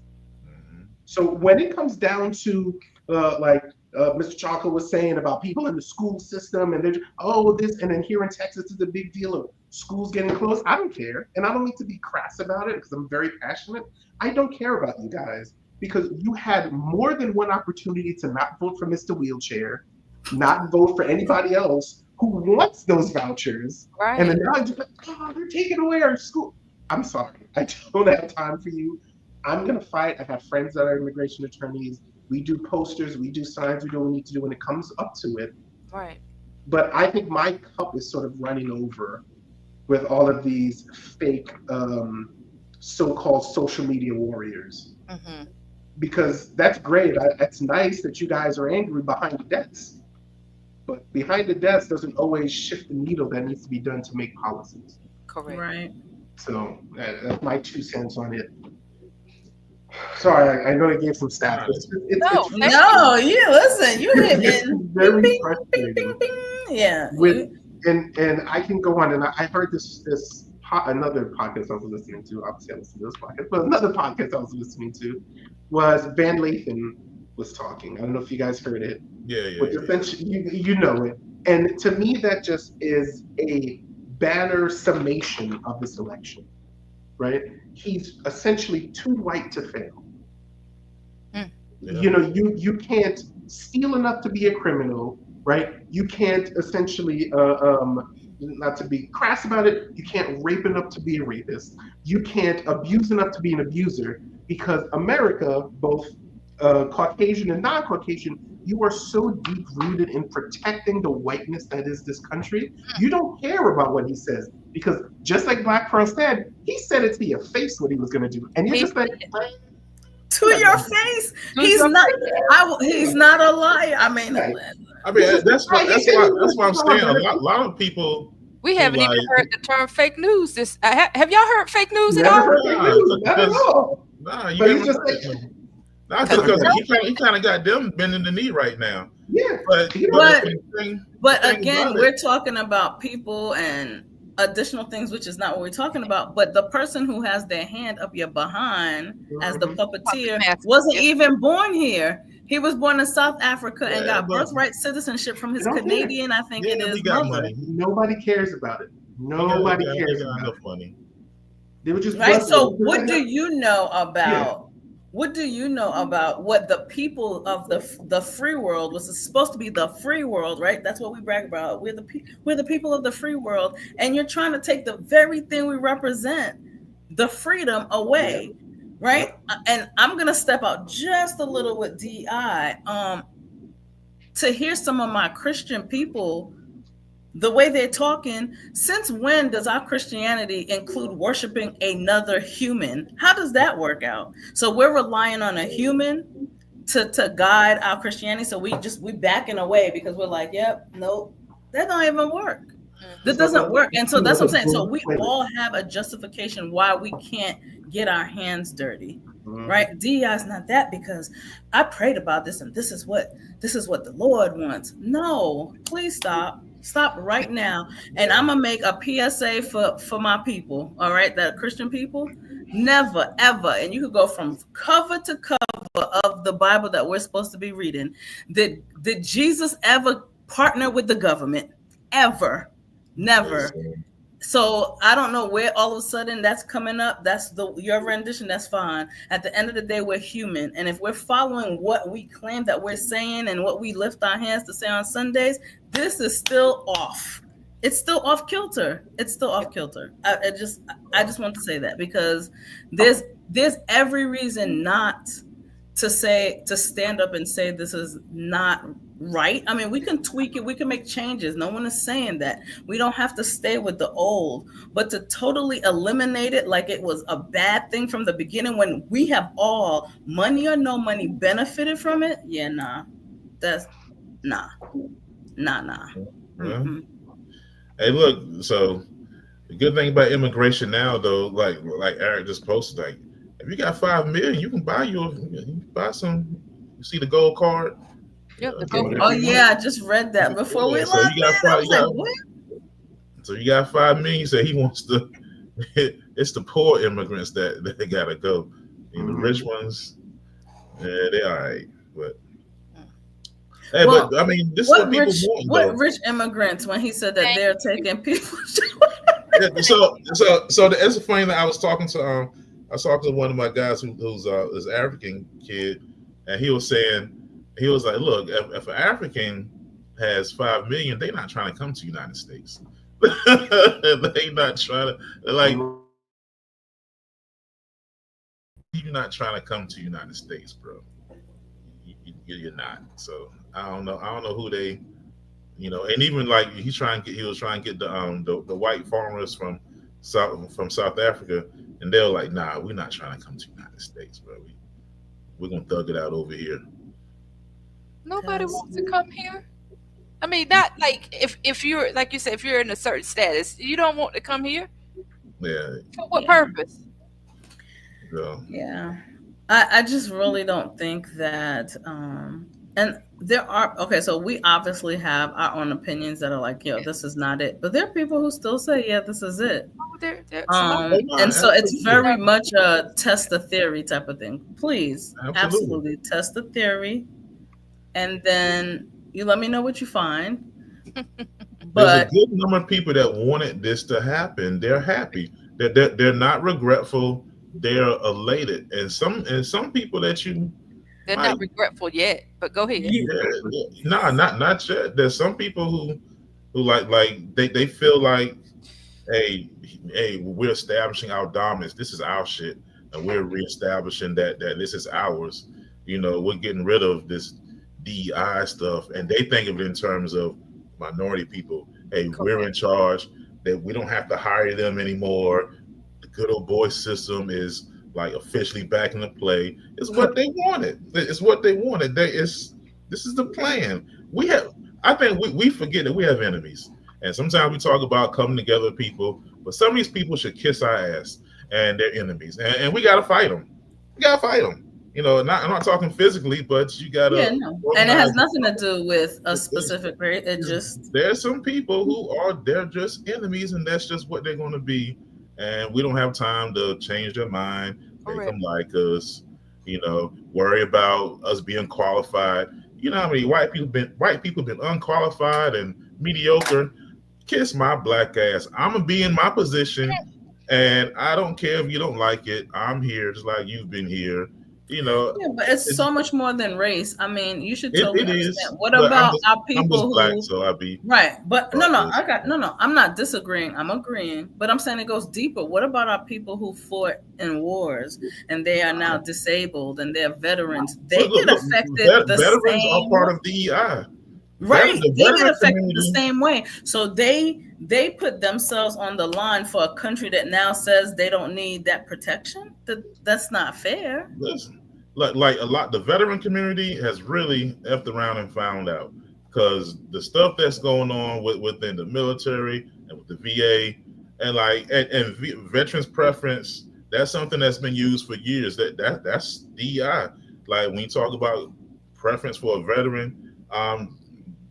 So when it comes down to Mr. Chalker was saying about people in the school system, and they're this, and then here in Texas is a big deal of schools getting closed. I don't care, and I don't need to be crass about it because I'm very passionate. I don't care about you guys because you had more than one opportunity to not vote for Mr. Wheelchair, not vote for anybody else who wants those vouchers, right? And then now it's just like, oh, they're taking away our school. I'm sorry, I don't have time for you. I'm gonna fight. I have friends that are immigration attorneys. We do posters, we do signs, we do what we need to do when it comes up to it. Right. But I think my cup is sort of running over with all of these fake so-called social media warriors. because that's great. It's nice that you guys are angry behind the desk, but behind the desk doesn't always shift the needle that needs to be done to make policies. Correct. Right. So that's my 2 cents on it. Sorry, I know I gave some stats, but No, you listen. You hit it's very frustrating. Yeah. And I can go on, and I heard another podcast I was listening to. Obviously, I listened to this podcast, but another podcast I was listening to was Van Lathan was talking. I don't know if you guys heard it. Yeah. Essentially, you know it, and to me, that just is a banner summation of this election, right? He's essentially too white to fail. Yeah. You know, you can't steal enough to be a criminal, right? You can't essentially, not to be crass about it, you can't rape enough to be a rapist. You can't abuse enough to be an abuser, because America, both Caucasian and non-Caucasian, you are so deep rooted in protecting the whiteness that is this country. You don't care about what he says, because just like Black Pearl said, he said it to your face what he was going to do, and you're just like, to your face. He's not. He's not a liar. I mean, that's why I'm saying a lot of people. We haven't even heard the term fake news. Have y'all heard fake news at all? Not at all. Nah, you just because he kind of got them bending the knee right now. Yeah, but again, we're talking about people and additional things, which is not what we're talking about. But the person who has their hand up your behind as the puppeteer wasn't even born here. He was born in South Africa and got birthright citizenship from his Canadian, I think it is, mother. Nobody cares about it. Nobody cares about it. They were just right. So what do you know about? What do you know about what the people of the free world was supposed to be? The free world, right? That's what we brag about. We're the people of the free world, and you're trying to take the very thing we represent, the freedom, away, right? And I'm gonna step out just a little with DEI. To hear some of my Christian people, the way they're talking, since when does our Christianity include worshiping another human? How does that work out? So we're relying on a human to guide our Christianity. So we backing away because we're like, nope, that don't even work. That doesn't work. And so that's what I'm saying. So we all have a justification why we can't get our hands dirty. Right? DEI is not that, because I prayed about this and this is what the Lord wants. No, please stop. Stop right now. And I'm going to make a PSA for my people, all right, that Christian people, never, ever, and you could go from cover to cover of the Bible that we're supposed to be reading. Did Jesus ever partner with the government? Ever. Never. So I don't know where all of a sudden that's coming up. That's your rendition. That's fine. At the end of the day, we're human. And if we're following what we claim that we're saying and what we lift our hands to say on Sundays, this is still off. It's still off kilter. It's still off kilter. I just want to say that, because there's every reason not to stand up and say this is not right. I mean, we can tweak it. We can make changes. No one is saying that. We don't have to stay with the old, but to totally eliminate it like it was a bad thing from the beginning, when we have all, money or no money, benefited from it. Yeah, nah. That's nah. Well, hey, look, so the good thing about immigration now, though, like Eric just posted, like, if you got $5 million, you can buy some. You see the gold card? I just read that before we so you got $5 million. You say he wants to. It's the poor immigrants that they gotta go. And the rich ones, they all right. But hey, but I mean, this is what people want. What rich immigrants? When he said that they're taking people. So it's a funny that I was talking to one of my guys who's this African kid, and he was like, look, if an African has $5 million, they're not trying to come to the United States. They not trying to you're not trying to come to the United States, bro. You're not. So I don't know who they, and even like he was trying to get the white farmers from South Africa, and they were like, nah, we're not trying to come to the United States, bro. we're gonna thug it out over here. Nobody wants to come here. I mean, not like if you're like you said, if you're in a certain status, you don't want to come here. Yeah. For what purpose? Yeah. I just really don't think that and there are so we obviously have our own opinions that are like, yo, this is not it. But there are people who still say, yeah, this is it. And so it's very much a test the theory type of thing. Please, absolutely test the theory, and then you let me know what you find. There's a good number of people that wanted this to happen. They're happy. They're not regretful. They're elated, and some people that they're not regretful yet. But go ahead. Yeah, not yet. There's some people who like they feel like, hey, we're establishing our dominance. This is our shit, and we're reestablishing that this is ours. We're getting rid of this DEI stuff, and they think of it in terms of minority people. Hey, we're in charge. That we don't have to hire them anymore. The good old boy system is like officially back into play. It's what they wanted. It's what they wanted. This is the plan. I think we forget that we have enemies, and sometimes we talk about coming together people, but some of these people should kiss our ass, and they're enemies, and we gotta fight them. I'm not talking physically, but you gotta. Yeah, no. And it has nothing to do with a specific race. There's some people they're just enemies, and that's just what they're going to be. And we don't have time to change their mind, make them like us. Worry about us being qualified. You know how many white people been unqualified and mediocre? Kiss my black ass. I'm gonna be in my position, and I don't care if you don't like it. I'm here just like you've been here. Yeah, but it's so much more than race. I mean, you should totally understand. What about our people who black, so I be right? But no. I'm not disagreeing. I'm agreeing, but I'm saying it goes deeper. What about our people who fought in wars and they are now disabled and they're veterans? They get affected the veterans same. Are part of DEI. Right, they get affected the same way. So they put themselves on the line for a country that now says they don't need that protection. That's not fair. Listen, like a lot, the veteran community has really effed around and found out, because the stuff that's going on within the military and with the VA and veterans preference, that's something that's been used for years. That's DEI. Like when you talk about preference for a veteran,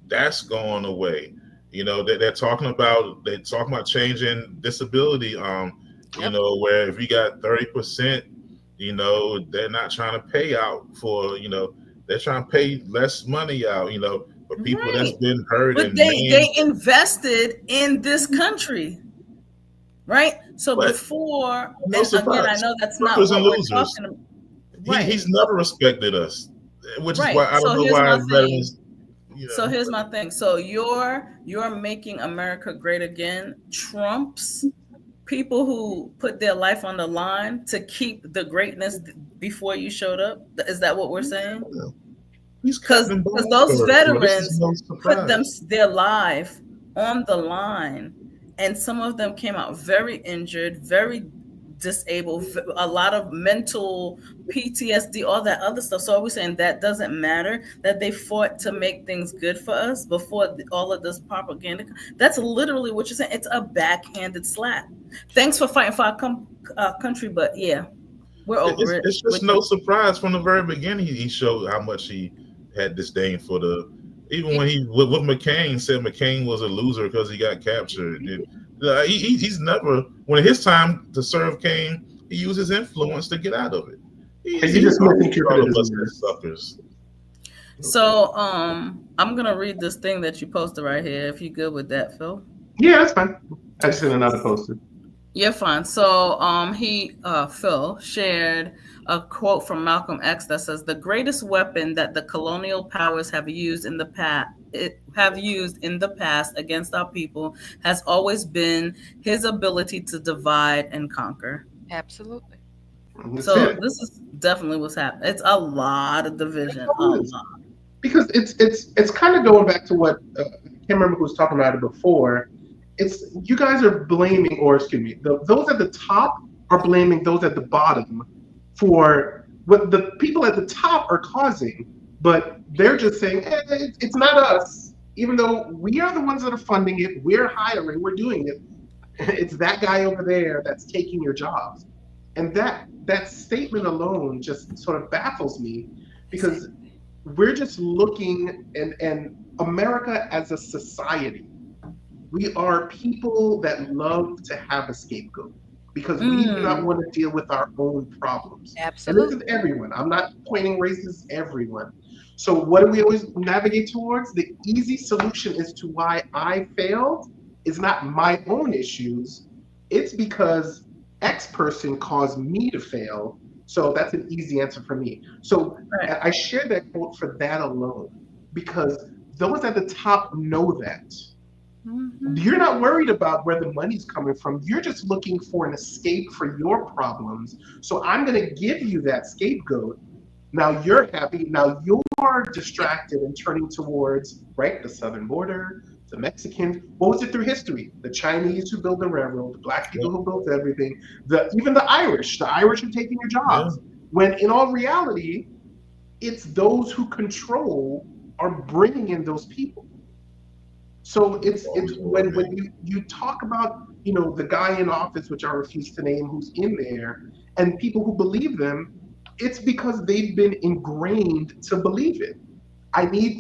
that's going away. They're talking about changing disability. Where if you got 30%, they're not trying to pay out for. They're trying to pay less money out. For people that's been hurt. But they invested in this country, right? So before, again, I know that's not what we're talking about. Right. He's never respected us, which is why I don't know why veterans. So here's my thing. So you're making America great again trumps people who put their life on the line to keep the greatness before you showed up. Is that what we're saying? Because those veterans put their life on the line, and some of them came out very injured, very disabled, a lot of mental PTSD, all that other stuff. So are we saying that doesn't matter, that they fought to make things good for us before all of this propaganda? That's literally what you're saying. It's a backhanded slap. Thanks for fighting for our country, but yeah, we're over it. It's just no surprise from the very beginning. He showed how much he had disdain for even when he with McCain said McCain was a loser because he got captured. He's never, when his time to serve came, he used his influence to get out of it. He's just suckers. So I'm gonna read this thing that you posted right here. If you good with that, Phil? Yeah, that's fine. I just sent another poster. You're fine. So Phil shared a quote from Malcolm X that says, "The greatest weapon that the colonial powers have used in the past against our people has always been his ability to divide and conquer." Absolutely. So this is definitely what's happening. It's a lot of division. A lot. Because it's kind of going back to what I can't remember who was talking about it before. It's you guys are blaming, or excuse me, those at the top are blaming those at the bottom for what the people at the top are causing, but they're just saying, it's not us, even though we are the ones that are funding it, we're hiring, we're doing it. It's that guy over there that's taking your jobs. And that statement alone just sort of baffles me, because we're just looking, and America as a society, we are people that love to have a scapegoat because we do not want to deal with our own problems. Absolutely. And this is everyone. I'm not pointing races, everyone. So what do we always navigate towards? The easy solution is to why I failed is not my own issues. It's because X person caused me to fail. So that's an easy answer for me. So I share that quote for that alone, because those at the top know that. Mm-hmm. You're not worried about where the money's coming from. You're just looking for an escape for your problems. So I'm going to give you that scapegoat. Now you're happy. Now you're distracted and turning towards, the southern border, the Mexicans. What was it through history? The Chinese who built the railroad, the black people who built everything, even the Irish are taking your jobs. Yeah. When in all reality, it's those who control are bringing in those people. So it's when you talk about, the guy in office, which I refuse to name, who's in there, and people who believe them, it's because they've been ingrained to believe it.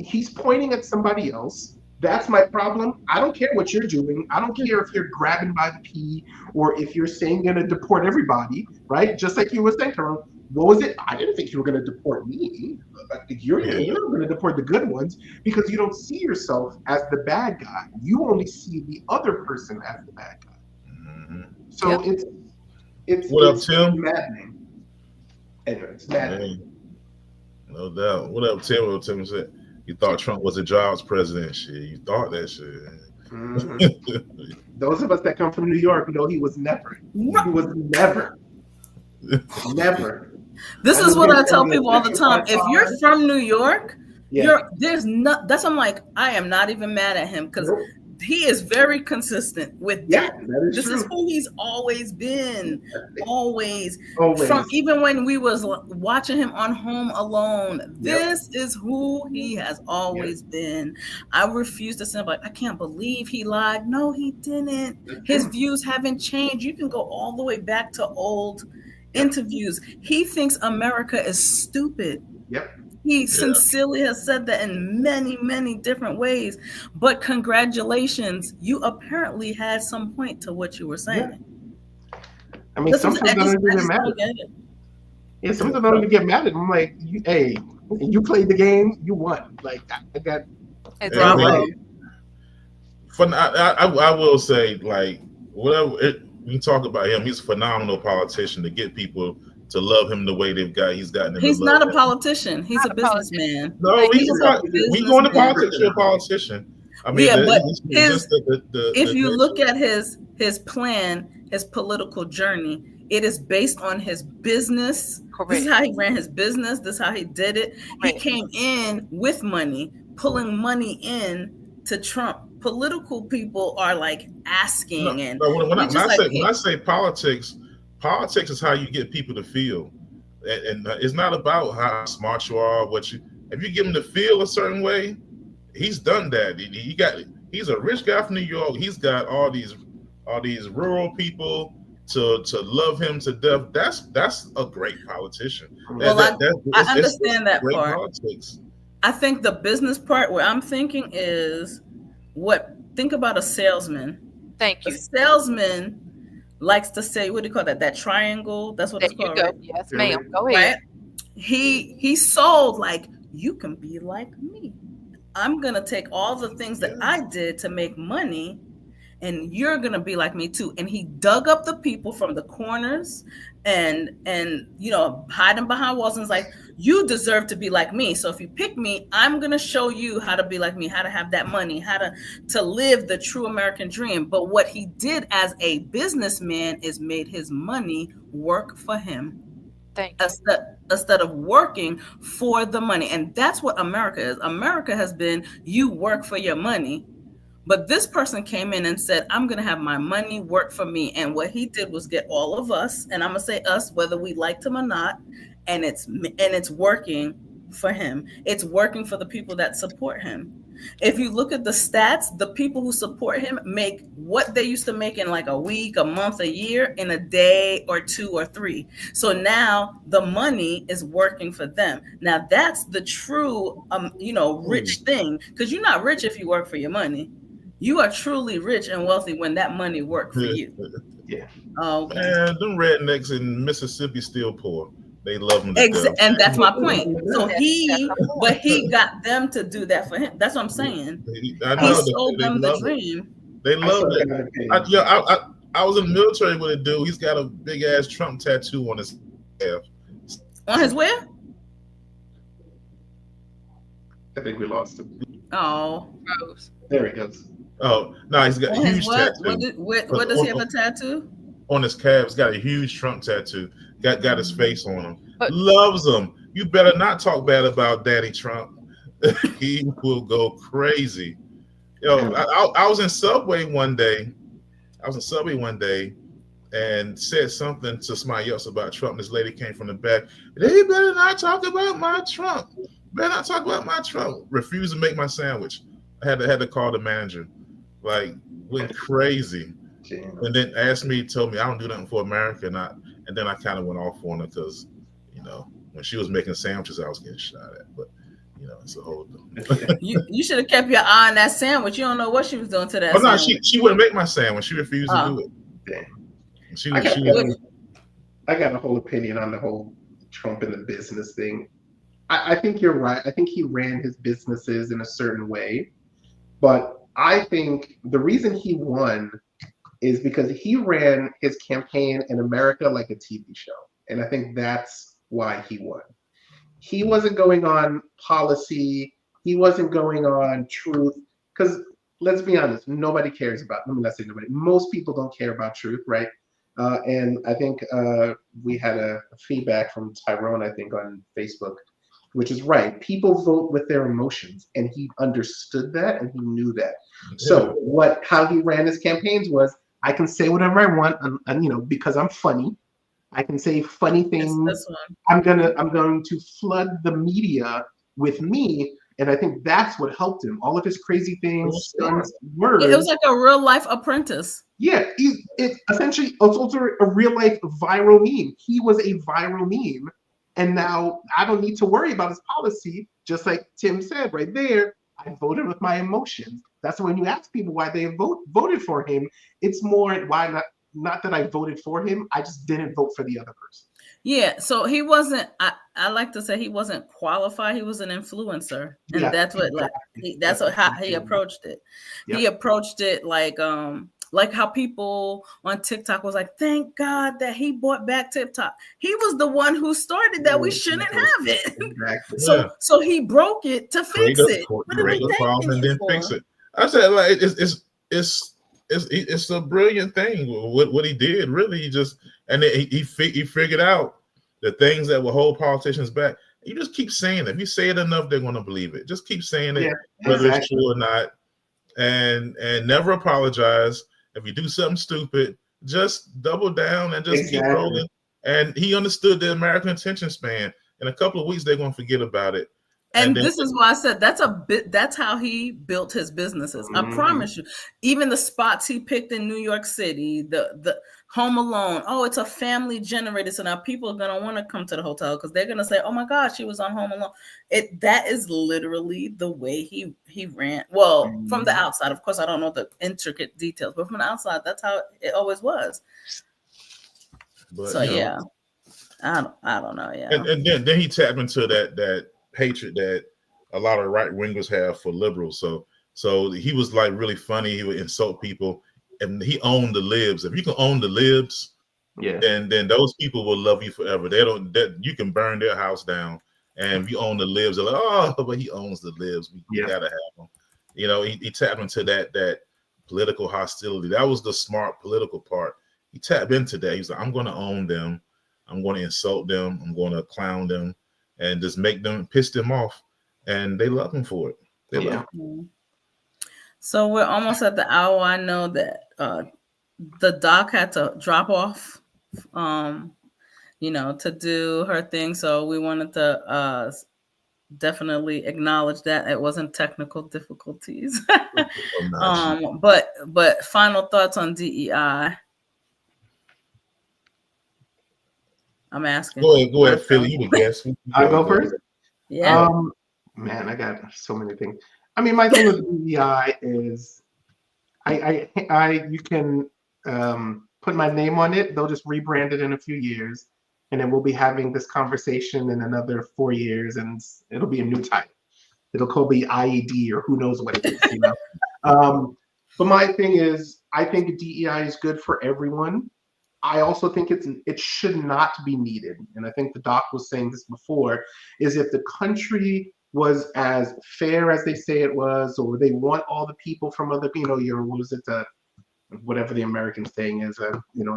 He's pointing at somebody else. That's my problem. I don't care what you're doing. I don't care if you're grabbing by the pee or if you're saying you're going to deport everybody, right? Just like you were saying, Carol. What was it? I didn't think you were going to deport me. You're going to deport the good ones because you don't see yourself as the bad guy. You only see the other person as the bad guy. Mm-hmm. So it's what up, Tim? Maddening. Anyway, it's maddening. No doubt. What up, Tim? What Tim said? You thought Trump was a jobs president. Shit, you thought that shit. Mm-hmm. Those of us that come from New York know he was never. He was never. Never. This is what I tell people all the time. If you're from New York, that's I'm like, I am not even mad at him because he is very consistent with that. This is who he's always been. Always. From even when we was watching him on Home Alone, this is who he has always been. I refuse to say, I can't believe he lied. No, he didn't. His views haven't changed. You can go all the way back to old interviews. He thinks America is stupid. He sincerely has said that in many, many different ways. But congratulations, you apparently had some point to what you were saying. I mean, sometimes I don't even get mad at it. Yeah, sometimes I don't even get mad at him. I'm like, hey, you played the game, you won. Like, I got. I will say, like, whatever. We talk about him. He's a phenomenal politician to get people to love him the way he's gotten them. He's not a politician. He's a businessman. No, we going to politics. You're a politician. I mean, but if you look at his plan, his political journey, it is based on his business. Correct. This is how he ran his business. This is how he did it. Correct. He came in with money, pulling money in to Trump. Political people are like asking, when I say politics is how you get people to feel, and it's not about how smart you are. If you give him to feel a certain way, he's done that. He's a rich guy from New York. He's got all these rural people to love him to death. That's a great politician. Well, I understand that part. Politics. I think the business part where I'm thinking is. Think about a salesman. Thank you. A salesman likes to say, what do you call that? That triangle? That's what it's called. Right? Yes, ma'am. Go ahead. Right? He sold like, you can be like me. I'm gonna take all the things that I did to make money, and you're gonna be like me too. And he dug up the people from the corners and hiding behind walls and was like, you deserve to be like me. So if you pick me, I'm gonna show you how to be like me, how to have that money, how to live the true American dream. But what he did as a businessman is made his money work for him. Instead of working for the money. And that's what America is. America has been, you work for your money. But this person came in and said, I'm going to have my money work for me. And what he did was get all of us, and I'm going to say us, whether we liked him or not, and it's working for him. It's working for the people that support him. If you look at the stats, the people who support him make what they used to make in like a week, a month, a year, in a day or two or three. So now the money is working for them. Now that's the true, rich thing, because you're not rich if you work for your money. You are truly rich and wealthy when that money worked for you. Yeah. Oh, okay. Man, them rednecks in Mississippi still poor. They love them to death. And that's my point. So he got them to do that for him. That's what I'm saying. I He know sold they them the love it. dream. They love it. I was in the military with a dude. He's got a big ass Trump tattoo on his calf. On his where? I think we lost him. Oh, there he goes. Oh no, he's got a huge tattoo. What does he have a tattoo? On his calf, he's got a huge Trump tattoo. Got his face on him. Loves him. You better not talk bad about Daddy Trump. He will go crazy. I was in Subway one day. And said something to somebody else about Trump. This lady came from the back. They better not talk about my Trump. Better not talk about my Trump. Refused to make my sandwich. I had to call the manager. Like, went crazy. And then told me I don't do nothing for America. And then I kind of went off on her because, when she was making sandwiches, I was getting shot at. But it's a whole thing. You should have kept your eye on that sandwich. You don't know what she was doing to that. No, she wouldn't make my sandwich. She refused to do it. Damn. I got a whole opinion on the whole Trump and the business thing. I think you're right. I think he ran his businesses in a certain way, but I think the reason he won is because he ran his campaign in America like a TV show, and I think that's why he won. He wasn't going on policy. He wasn't going on truth. Because let's be honest, nobody cares about. Let me not say nobody. Most people don't care about truth, right? And I think we had a feedback from Tyrone, I think, on Facebook, which is right. People vote with their emotions, and he understood that, and he knew that. So how he ran his campaigns was, I can say whatever I want, and because I'm funny. I can say funny things. I'm going to flood the media with me, and I think that's what helped him. All of his crazy things, stunts, words. It was like a real life apprentice. Yeah, it's essentially also a real life viral meme. He was a viral meme, and now I don't need to worry about his policy. Just like Tim said right there, I voted with my emotions. That's when you ask people why they voted for him. It's more why not. Not that I voted for him, I just didn't vote for the other person. Yeah, so he wasn't. I like to say he wasn't qualified. He was an influencer, and that's what how he approached it. Yep. He approached it like how people on TikTok was like, "Thank God that he bought back TikTok." He was the one who started that. We shouldn't have it. Exactly. So he broke it to fix it. Break the problem and then fix it. I said, like, it's a brilliant thing what he did. Really, he figured out the things that will hold politicians back. You just keep saying it. If you say it enough, they're going to believe it. Just keep saying it, whether it's true or not, and never apologize. If you do something stupid, just double down and just keep rolling. And he understood the American attention span. In a couple of weeks, they're going to forget about it. And this is why I said that's how he built his businesses. I promise you. Even the spots he picked in New York City, the Home Alone. Oh, it's a family generated. So now people are gonna want to come to the hotel because they're gonna say, "Oh my gosh, she was on Home Alone." That is literally the way he ran. Well, from the outside, of course, I don't know the intricate details, but from the outside, that's how it always was. But, so yeah, I don't know. Yeah, and then he tapped into that hatred that a lot of right wingers have for liberals. So he was like really funny. He would insult people, and he owned the libs. If you can own the libs, then those people will love you forever. You can burn their house down, and if you own the libs, they're like, oh, but he owns the libs. We gotta have him. He tapped into that political hostility. That was the smart political part. He tapped into that. He's like, I'm going to own them. I'm going to insult them. I'm going to clown them. And just make them, piss them off, and they love him for it. They love him. So we're almost at the hour. I know that the doc had to drop off. to do her thing. So we wanted to definitely acknowledge that it wasn't technical difficulties. But final thoughts on DEI. I'm asking. Go ahead, Philly. You the guest. I go first. Yeah. Man, I got so many things. I mean, my thing with DEI is, you can put my name on it. They'll just rebrand it in a few years, and then we'll be having this conversation in another 4 years, and it'll be a new title. It'll call be IED or who knows what it is, But my thing is, I think DEI is good for everyone. I also think it should not be needed. And I think the doc was saying this before, is if the country was as fair as they say it was, or they want all the people from other, whatever the American saying is, it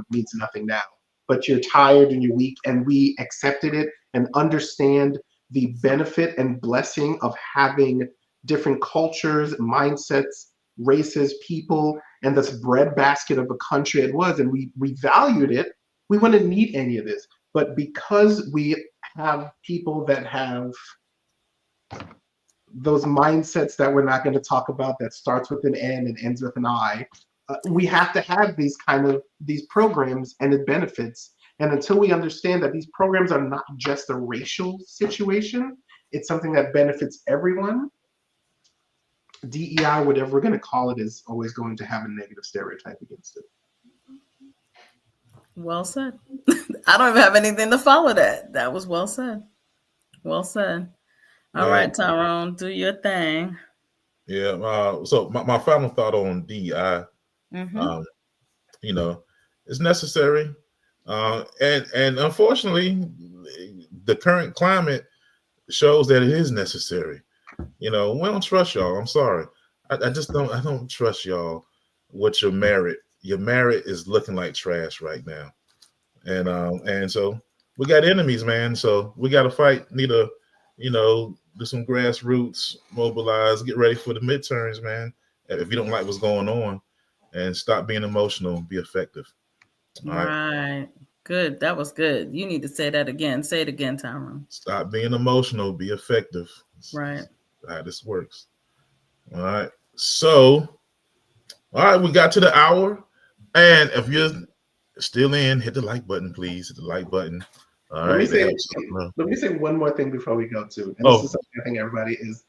means nothing now. But you're tired and you're weak, and we accepted it and understand the benefit and blessing of having different cultures, mindsets, races, people, and this breadbasket of a country it was, and we valued it. We wouldn't need any of this. But because we have people that have those mindsets that we're not going to talk about, that starts with an N and ends with an I, we have to have these programs, and it benefits. And until we understand that these programs are not just a racial situation, it's something that benefits everyone, DEI, whatever we're going to call it, is always going to have a negative stereotype against it. Well said. I don't even have anything to follow that. That was well said. Well said. All right, Tyrone, do your thing. Yeah. So my final thought on DEI, it's necessary. And unfortunately, the current climate shows that it is necessary. We don't trust y'all. I'm sorry. I just don't. I don't trust y'all with your merit. Your merit is looking like trash right now, and so we got enemies, man. So we got to fight. Need to, do some grassroots, mobilize, get ready for the midterms, man. If you don't like what's going on, and stop being emotional, be effective. All right. Good. That was good. You need to say that again. Say it again, Tyrone. Stop being emotional. Be effective. Right. How this works. All right. So, all right, we got to the hour. And if you're still in, hit the like button, please. Hit the like button. All right. Let me say one more thing before we go to. And this is something I think everybody is.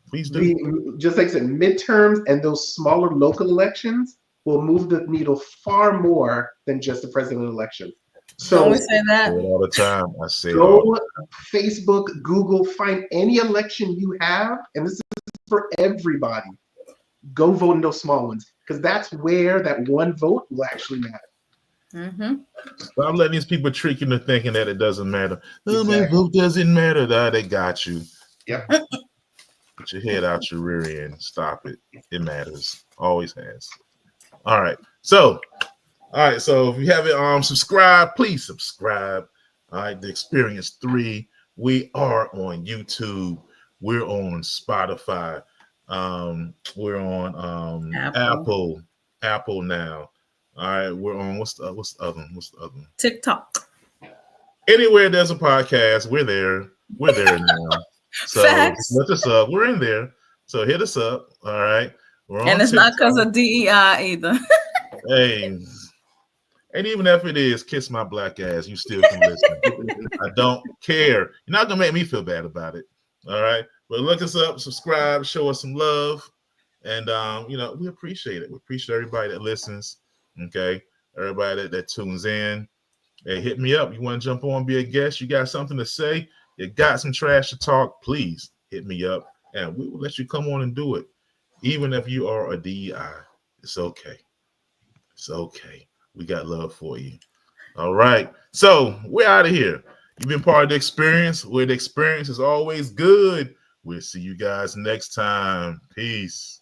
Please do. Just like I said, midterms and those smaller local elections will move the needle far more than just the presidential election. So don't we say that all the time? I say go Facebook, Google, find any election you have, and this is for everybody. Go vote in those small ones, because that's where that one vote will actually matter. Stop letting these people trick you into thinking that it doesn't matter. My vote doesn't matter. They got you. Yep. Put your head out your rear end. Stop it. It matters. Always has. All right. So if you haven't subscribed, please subscribe. All right, The Experience 3. We are on YouTube. We're on Spotify. We're on Apple now. All right, we're on what's the other one? TikTok. Anywhere there's a podcast, we're there. We're there now. So look us up. We're in there. So hit us up. All right. And it's TikTok. Not because of DEI either. Hey, and even if it is, kiss my black ass. You still can listen. I don't care. You're not gonna make me feel bad about it. All right. But look us up, subscribe, show us some love, and we appreciate it. We appreciate everybody that listens. Okay, everybody that tunes in. Hey, hit me up. You want to jump on, be a guest? You got something to say? You got some trash to talk? Please hit me up, and we will let you come on and do it. Even if you are a DEI, it's okay. It's okay. We got love for you. All right. So we're out of here. You've been part of the experience, where the experience is always good. We'll see you guys next time. Peace.